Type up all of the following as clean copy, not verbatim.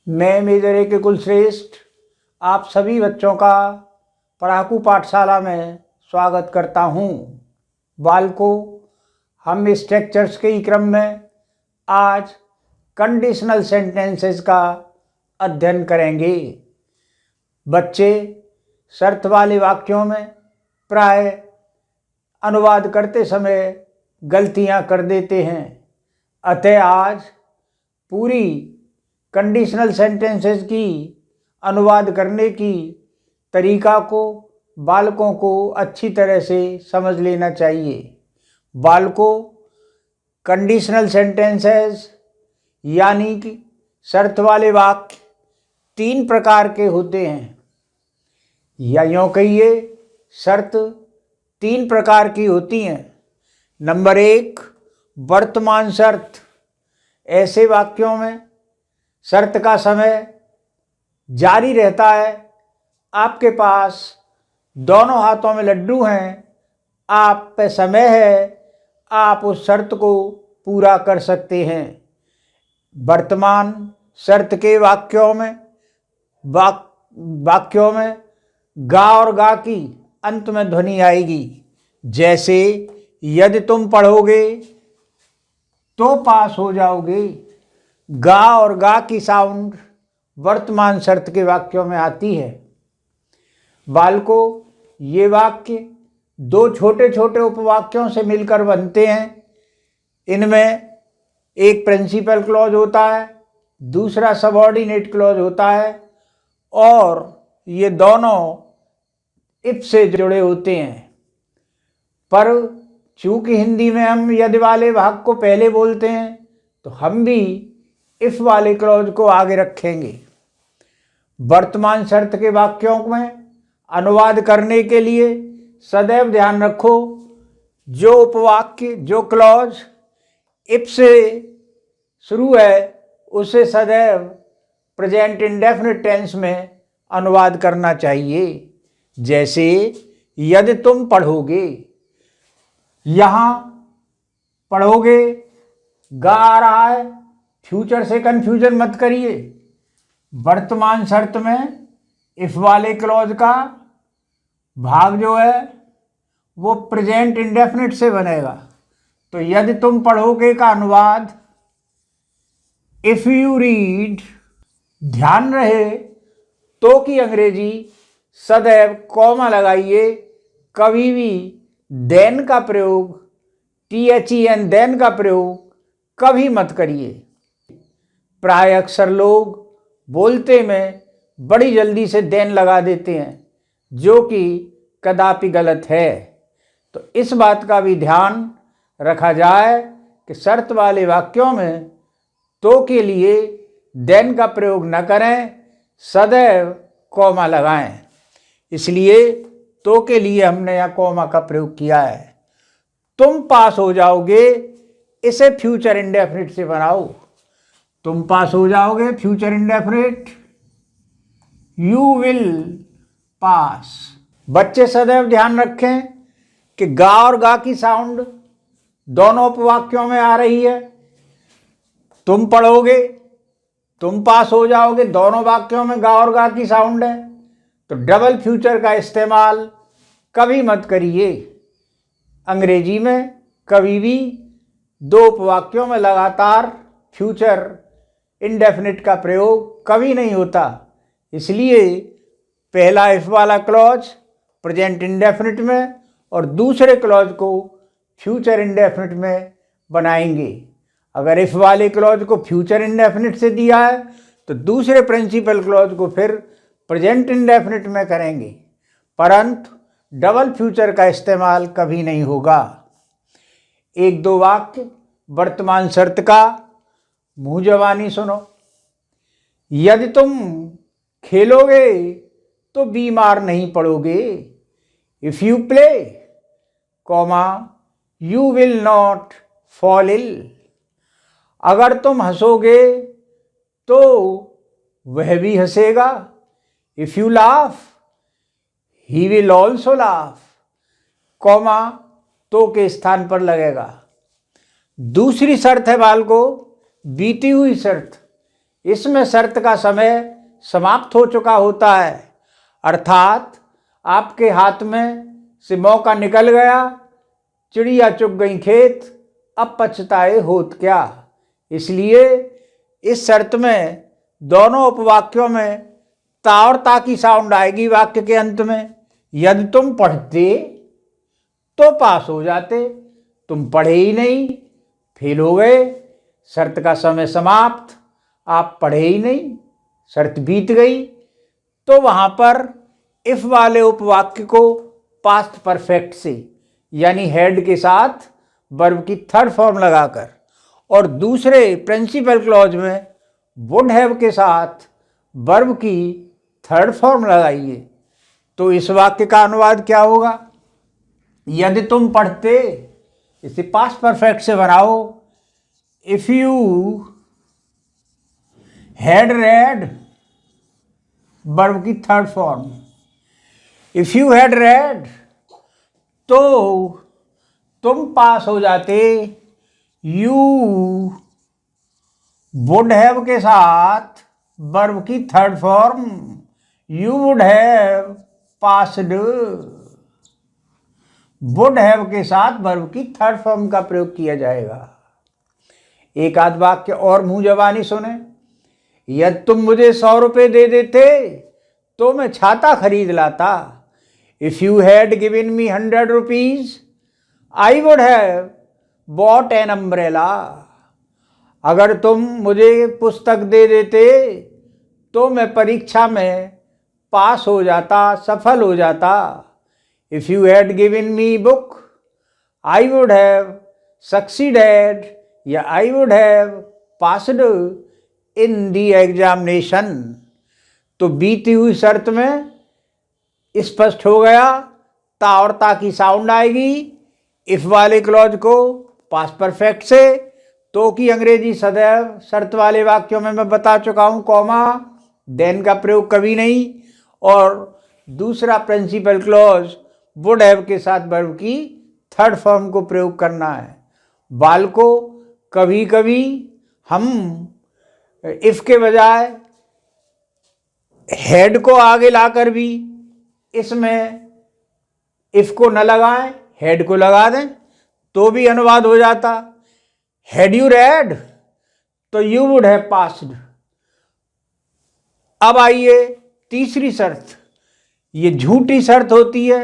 मैं मेजर ए के कुलश्रेष्ठ आप सभी बच्चों का पढ़ाकू पाठशाला में स्वागत करता हूँ। बालकों, हम स्ट्रक्चर्स के ही क्रम में आज कंडीशनल सेंटेंसेस का अध्ययन करेंगे। बच्चे शर्त वाले वाक्यों में प्राय अनुवाद करते समय गलतियाँ कर देते हैं। अतः आज पूरी कंडीशनल सेंटेंसेस की अनुवाद करने की तरीका को बालकों को अच्छी तरह से समझ लेना चाहिए। बालकों, कंडीशनल सेंटेंसेस यानी कि शर्त वाले वाक्य 3 प्रकार के होते हैं, या यूँ कहिए शर्त 3 प्रकार की होती हैं। नंबर 1, वर्तमान शर्त। ऐसे वाक्यों में शर्त का समय जारी रहता है। आपके पास दोनों हाथों में लड्डू हैं, आप पे समय है, आप उस शर्त को पूरा कर सकते हैं। वर्तमान शर्त के वाक्यों में गा और गा की अंत में ध्वनि आएगी। जैसे यदि तुम पढ़ोगे तो पास हो जाओगे। गा और गा की साउंड वर्तमान शर्त के वाक्यों में आती है। बालकों, ये वाक्य 2 छोटे छोटे उपवाक्यों से मिलकर बनते हैं। इनमें एक प्रिंसिपल क्लॉज होता है, दूसरा सबऑर्डिनेट क्लॉज होता है, और ये दोनों इफ से जुड़े होते हैं। पर चूंकि हिंदी में हम यदि वाले भाग को पहले बोलते हैं, तो हम भी इफ वाले क्लॉज को आगे रखेंगे। वर्तमान शर्त के वाक्यों में अनुवाद करने के लिए सदैव ध्यान रखो, जो उपवाक्य, जो क्लॉज इफ से शुरू है, उसे सदैव प्रेजेंट इंडेफिनिट टेंस में अनुवाद करना चाहिए। जैसे यदि तुम पढ़ोगे, यहाँ पढ़ोगे गा आ रहा है, फ्यूचर से कंफ्यूजन मत करिए। वर्तमान शर्त में इफ वाले क्लॉज का भाग जो है वो प्रेजेंट इंडेफिनिट से बनेगा। तो यदि तुम पढ़ोगे का अनुवाद इफ यू रीड। ध्यान रहे तो की अंग्रेजी सदैव कॉमा लगाइए, कभी भी देन का प्रयोग, THEN देन का प्रयोग कभी मत करिए। प्राय अक्सर लोग बोलते में बड़ी जल्दी से देन लगा देते हैं, जो कि कदापि गलत है। तो इस बात का भी ध्यान रखा जाए कि शर्त वाले वाक्यों में तो के लिए देन का प्रयोग न करें, सदैव कॉमा लगाएं। इसलिए तो के लिए हमने यहाँ कॉमा का प्रयोग किया है। तुम पास हो जाओगे, इसे फ्यूचर इंडेफिनिट से बनाओ। तुम पास हो जाओगे, future indefinite, you will pass. बच्चे सदैव ध्यान रखें कि गा और गा की साउंड दोनों उपवाक्यों में आ रही है। तुम पढ़ोगे, तुम पास हो जाओगे, दोनों वाक्यों में गा और गा की साउंड है। तो डबल फ्यूचर का इस्तेमाल कभी मत करिए। अंग्रेजी में कभी भी 2 उपवाक्यों में लगातार फ्यूचर इंडेफिनिट का प्रयोग कभी नहीं होता। इसलिए पहला इफ वाला क्लॉज प्रेजेंट इंडेफिनिट में और दूसरे क्लॉज को फ्यूचर इंडेफिनिट में बनाएंगे। अगर इफ वाले क्लॉज को फ्यूचर इंडेफिनिट से दिया है, तो दूसरे प्रिंसिपल क्लॉज को फिर प्रेजेंट इंडेफिनिट में करेंगे, परंतु डबल फ्यूचर का इस्तेमाल कभी नहीं होगा। 1-2 वाक्य वर्तमान शर्त का मुँह जबानी सुनो। यदि तुम खेलोगे तो बीमार नहीं पड़ोगे। If you play, comma, you will not fall ill. अगर तुम हंसोगे तो वह भी हंसेगा। If you laugh, he will also laugh, comma तो के स्थान पर लगेगा। दूसरी शर्त है बालकों, बीती हुई शर्त। इसमें शर्त का समय समाप्त हो चुका होता है, अर्थात आपके हाथ में से मौका निकल गया, चिड़िया चुग गई खेत, अब पछताए होत क्या। इसलिए इस शर्त में दोनों उपवाक्यों में ता और ता की साउंड आएगी वाक्य के अंत में। यदि तुम पढ़ते तो पास हो जाते, तुम पढ़े ही नहीं, फेल हो गए, शर्त का समय समाप्त, आप पढ़े ही नहीं, शर्त बीत गई। तो वहां पर इफ वाले उपवाक्य को पास्ट परफेक्ट से यानी हैड के साथ वर्ब की थर्ड फॉर्म लगाकर और दूसरे प्रिंसिपल क्लॉज में वुड हैव के साथ वर्ब की थर्ड फॉर्म लगाइए। तो इस वाक्य का अनुवाद क्या होगा? यदि तुम पढ़ते, इसे पास्ट परफेक्ट से बनाओ। If you had read, verb की third form. If you had read, तो तुम पास हो जाते। यू वुड हैव के साथ वर्ब की third form, you would have passed. Would have के साथ वर्ब की थर्ड फॉर्म का प्रयोग किया जाएगा। एक आध वाक्य और मुंह जबानी सुने। यदि तुम मुझे 100 रुपये दे देते तो मैं छाता खरीद लाता। If you had given me 100 rupees I would have bought an umbrella. अगर तुम मुझे पुस्तक दे देते तो मैं परीक्षा में पास हो जाता, सफल हो जाता। If you had given me book I would have succeeded या I would have passed in the examination. तो बीती हुई शर्त में स्पष्ट हो गया, ता और ता की साउंड आएगी इफ वाले क्लॉज को पास्ट परफेक्ट से। तो की अंग्रेजी सदैव शर्त वाले वाक्यों में मैं बता चुका हूं, कॉमा देन का प्रयोग कभी नहीं। और दूसरा प्रिंसिपल क्लॉज वुड हैव के साथ वर्ब की थर्ड फॉर्म को प्रयोग करना है। बाल को कभी कभी हम इफ के बजाय हेड को आगे लाकर भी इसमें इफ को न लगाएं, हेड को लगा दें तो भी अनुवाद हो जाता। हैड यू रेड तो यू वुड हैव पास्ड। अब आइए तीसरी शर्त। ये झूठी शर्त होती है,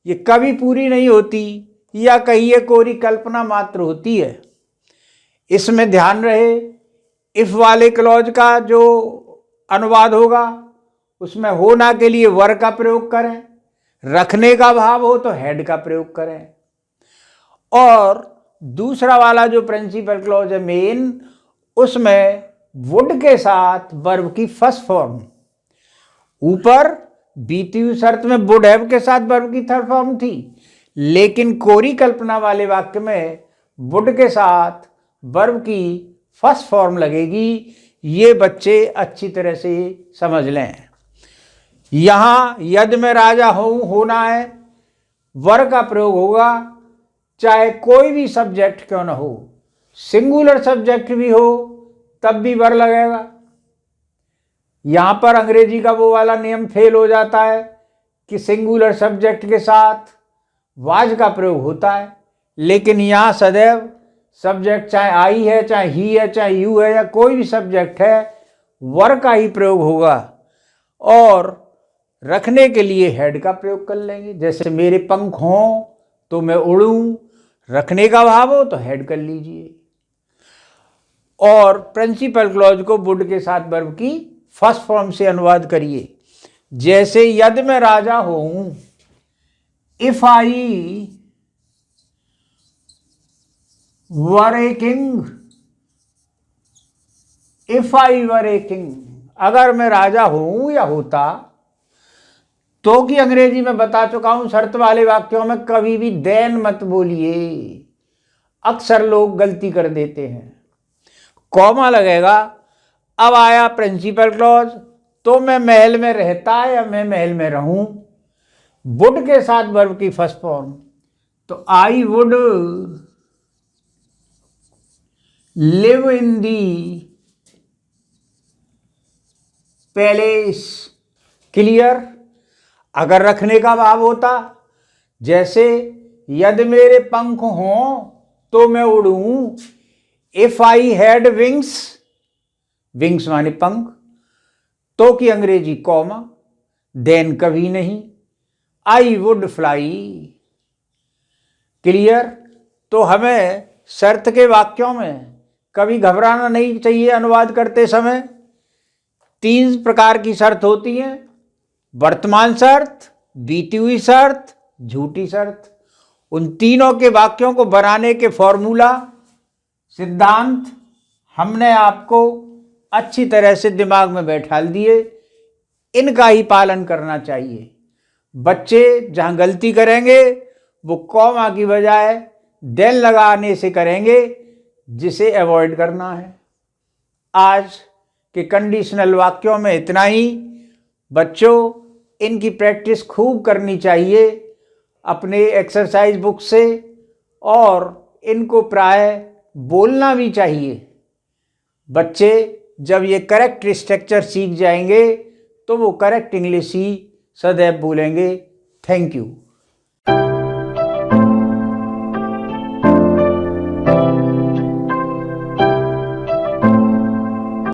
ये कभी पूरी नहीं होती, या कहिए कोरी कल्पना मात्र होती है। इसमें ध्यान रहे, इफ वाले क्लॉज का जो अनुवाद होगा उसमें होना के लिए वर का प्रयोग करें, रखने का भाव हो तो हेड का प्रयोग करें। और दूसरा वाला जो प्रिंसिपल क्लॉज है मेन, उसमें वुड के साथ वर्ब की फर्स्ट फॉर्म। ऊपर बीती हुई शर्त में वुड हैव के साथ वर्ब की थर्ड फॉर्म थी, लेकिन कोरी कल्पना वाले वाक्य में वुड के साथ वर्ब की फर्स्ट फॉर्म लगेगी। ये बच्चे अच्छी तरह से समझ लें। यहां यदि मैं राजा हूं होना है, वर का प्रयोग होगा, चाहे कोई भी सब्जेक्ट क्यों ना हो। सिंगुलर सब्जेक्ट भी हो तब भी वर लगेगा। यहां पर अंग्रेजी का वो वाला नियम फेल हो जाता है कि सिंगुलर सब्जेक्ट के साथ वाज का प्रयोग होता है, लेकिन यहां सदैव सब्जेक्ट चाहे आई है, चाहे ही है, चाहे यू है, या कोई भी सब्जेक्ट है, वर का ही प्रयोग होगा। और रखने के लिए हेड का प्रयोग कर लेंगे। जैसे मेरे पंख हों तो मैं उड़ूं, रखने का भाव हो तो हेड कर लीजिए। और प्रिंसिपल क्लॉज को वुड के साथ वर्ब की फर्स्ट फॉर्म से अनुवाद करिए। जैसे यदि मैं राजा हूं, if I were a king, if I were a king, अगर मैं राजा हूं या होता। तो की अंग्रेजी में बता चुका हूं, शर्त वाले वाक्यों में कभी भी देन मत बोलिए, अक्सर लोग गलती कर देते हैं। कॉमा लगेगा। अब आया प्रिंसिपल क्लॉज, तो मैं महल में रहता या मैं महल में रहूं, वुड के साथ वर्ब की फर्स्ट फॉर्म। तो I would live in the palace. Clear. अगर रखने का भाव होता, जैसे यदि मेरे पंख हों तो मैं उड़ूं, if I had wings, wings माने पंख, तो की अंग्रेजी कॉमा, देन कभी नहीं, आई वुड फ्लाई। क्लियर। तो हमें शर्त के वाक्यों में कभी घबराना नहीं चाहिए। अनुवाद करते समय 3 प्रकार की शर्त होती हैं: वर्तमान शर्त, बीती हुई शर्त, झूठी शर्त। उन तीनों के वाक्यों को बनाने के फॉर्मूला, सिद्धांत हमने आपको अच्छी तरह से दिमाग में बैठा दिए। इनका ही पालन करना चाहिए। बच्चे जहां गलती करेंगे वो कॉमा की बजाय देन लगाने से करेंगे, जिसे अवॉइड करना है। आज के कंडीशनल वाक्यों में इतना ही। बच्चों, इनकी प्रैक्टिस खूब करनी चाहिए अपने एक्सरसाइज बुक से, और इनको प्राय बोलना भी चाहिए। बच्चे जब ये करेक्ट स्ट्रक्चर सीख जाएंगे तो वो करेक्ट इंग्लिश ही सदैव बोलेंगे। Thank you.